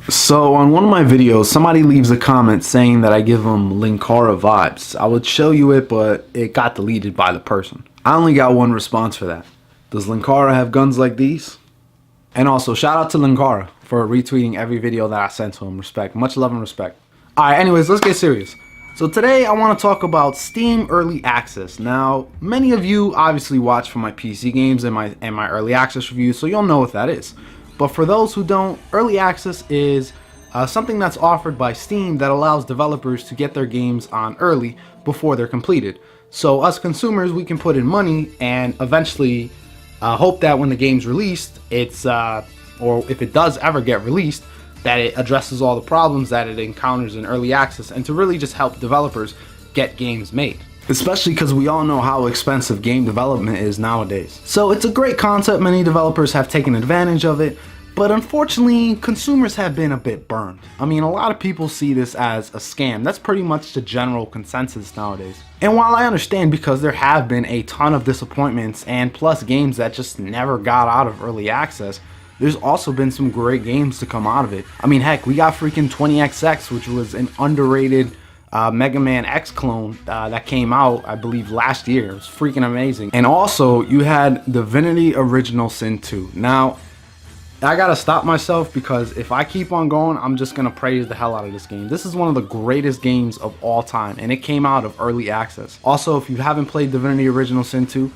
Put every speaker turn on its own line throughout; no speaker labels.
So on one of my videos, somebody leaves a comment saying that I give them Linkara vibes. I would show you it, but it got deleted by the person. I only got one response for that. Does Linkara have guns like these? And also, shout out to Linkara for retweeting every video that I sent to him. Respect. Much love and respect. Alright, anyways, let's get serious. So today I want to talk about Steam Early Access. Now, many of you obviously watch for my PC games and my Early Access reviews, so you'll know what that is. But for those who don't, Early Access is something that's offered by Steam that allows developers to get their games on early before they're completed. So us consumers, we can put in money and eventually hope that when the game's released, it's or if it does ever get released, that it addresses all the problems that it encounters in Early Access, and to really just help developers get games made. Especially because we all know how expensive game development is nowadays. So it's a great concept, many developers have taken advantage of it, but unfortunately consumers have been a bit burned. I mean, a lot of people see this as a scam. That's pretty much the general consensus nowadays. And while I understand, because there have been a ton of disappointments and plus games that just never got out of Early Access, there's also been some great games to come out of it. I mean, heck, we got freaking 20XX, which was an underrated Mega Man X clone that came out, I believe, last year. It was freaking amazing. And also, you had Divinity Original Sin 2. Now, I gotta stop myself because if I keep on going, I'm just gonna praise the hell out of this game. This is one of the greatest games of all time, and it came out of Early Access. Also, if you haven't played Divinity Original Sin 2,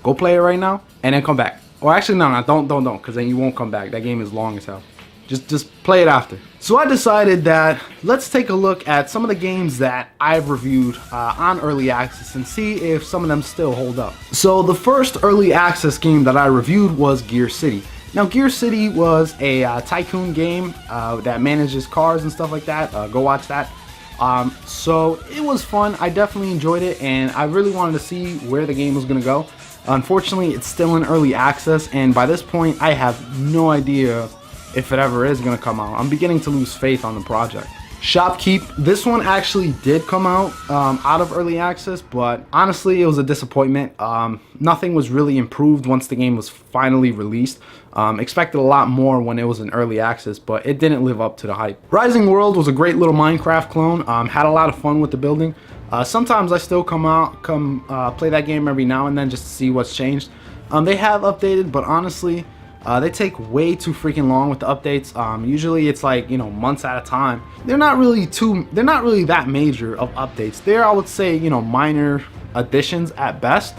go play it right now, and then come back. Or actually, no, don't, because then you won't come back. That game is long as hell. Just play it after. So I decided that let's take a look at some of the games that I've reviewed on Early Access and see if some of them still hold up. So the first Early Access game that I reviewed was Gear City. Now, Gear City was a tycoon game that manages cars and stuff like that. Go watch that. So it was fun. I definitely enjoyed it, and I really wanted to see where the game was going to go. Unfortunately, it's still in Early Access, and by this point, I have no idea if it ever is going to come out. I'm beginning to lose faith on the project. Shopkeep, this one actually did come out of Early Access, but honestly, it was a disappointment. Nothing was really improved once the game was finally released. Expected a lot more when it was in Early Access, but it didn't live up to the hype. Rising World was a great little Minecraft clone. Had a lot of fun with the building. Sometimes I still come play that game every now and then just to see what's changed. They have updated, but honestly, they take way too freaking long with the updates. Usually it's like, you know, months at a time. They're not really that major of updates. They're, I would say, you know, minor additions at best,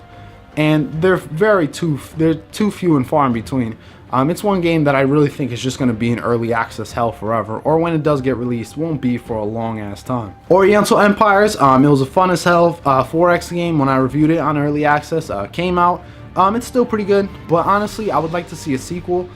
and they're too few and far in between. It's one game that I really think is just going to be in Early Access hell forever, or when it does get released, won't be for a long ass time. Oriental Empires, it was a fun as hell 4X game when I reviewed it on Early Access. Came out. It's still pretty good, but honestly, I would like to see a sequel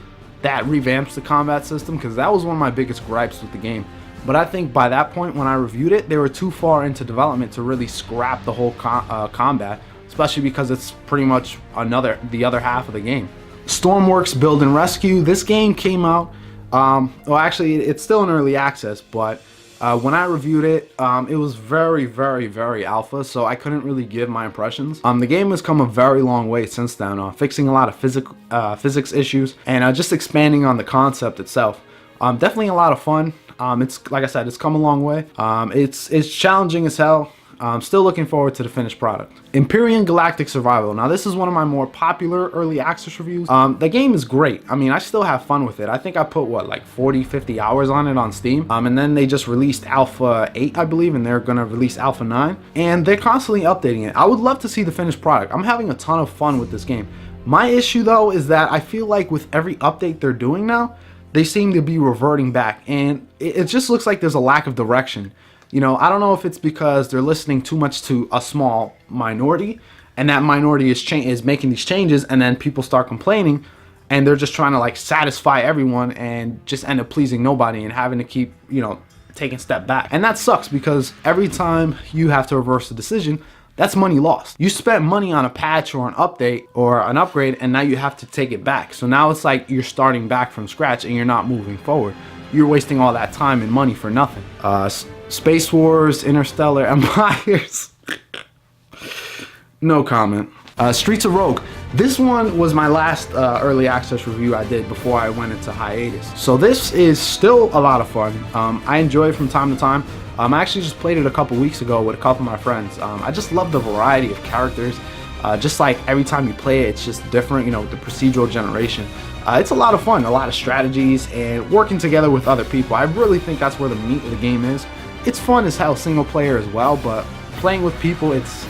that revamps the combat system, because that was one of my biggest gripes with the game. But I think by that point, when I reviewed it, they were too far into development to really scrap the whole combat, especially because it's pretty much the other half of the game. Stormworks Build and Rescue. This game came out, well, actually, it's still in Early Access, but when I reviewed it, it was very alpha, so I couldn't really give my impressions. The game has come a very long way since then, fixing a lot of physics issues, and just expanding on the concept itself. Definitely a lot of fun. It's, like I said, it's come a long way. It's challenging as hell. I'm still looking forward to the finished product. Empyrean Galactic Survival. Now, this is one of my more popular Early Access reviews. The game is great. I mean, I still have fun with it. I think I put, what, like 40-50 hours on it on Steam. And then they just released Alpha 8, I believe, and they're gonna release Alpha 9. And they're constantly updating it. I would love to see the finished product. I'm having a ton of fun with this game. My issue, though, is that I feel like with every update they're doing now, they seem to be reverting back. And it just looks like there's a lack of direction. You know, I don't know if it's because they're listening too much to a small minority, and that minority is making these changes, and then people start complaining, and they're just trying to like satisfy everyone and just end up pleasing nobody and having to keep, you know, taking a step back. And that sucks, because every time you have to reverse a decision, that's money lost. You spent money on a patch or an update or an upgrade, and now you have to take it back. So now it's like you're starting back from scratch and you're not moving forward. You're wasting all that time and money for nothing. Space Wars, Interstellar Empires. No comment. Streets of Rogue. This one was my last early access review I did before I went into hiatus. So this is still a lot of fun. I enjoy it from time to time. I actually just played it a couple weeks ago with a couple of my friends. I just love the variety of characters. Just like every time you play it, it's just different, you know, with the procedural generation. It's a lot of fun, a lot of strategies, and working together with other people. I really think that's where the meat of the game is. It's fun as hell single player as well, but playing with people, it's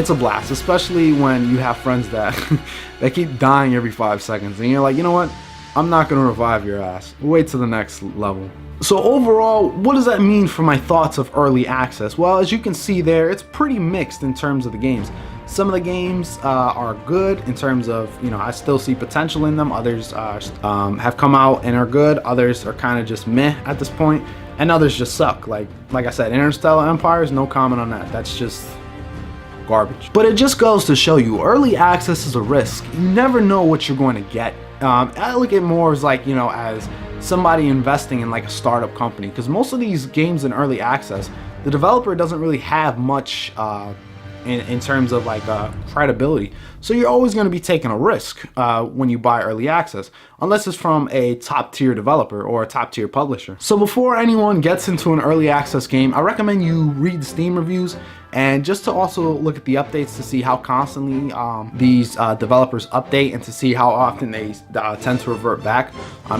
a blast, especially when you have friends that that keep dying every 5 seconds, and you're like, you know what? I'm not gonna revive your ass. Wait till the next level. So overall, what does that mean for my thoughts of early access? Well, as you can see there, it's pretty mixed in terms of the games. Some of the games are good in terms of, you know, I still see potential in them. Others have come out and are good. Others are kind of just meh at this point, and others just suck. Like I said, Interstellar Empires, no comment on that. That's just garbage. But it just goes to show you, early access is a risk. You never know what you're going to get. I look at it more as like, you know, as somebody investing in like a startup company, because most of these games in early access, the developer doesn't really have much in terms of like credibility. So you're always going to be taking a risk when you buy early access, unless it's from a top tier developer or a top tier publisher. So before anyone gets into an early access game, I recommend you read the Steam reviews, and just to also look at the updates to see how constantly these developers update, and to see how often they tend to revert back.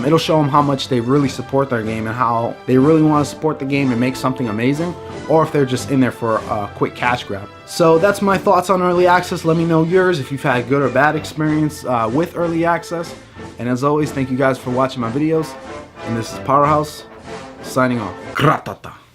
It'll show them how much they really support their game and how they really want to support the game and make something amazing, or if they're just in there for a quick cash grab. So that's my thoughts on early access. Let me know yours if you've had good or bad experience with early access. And as always, thank you guys for watching my videos. And this is Powerhouse signing off. Gratata.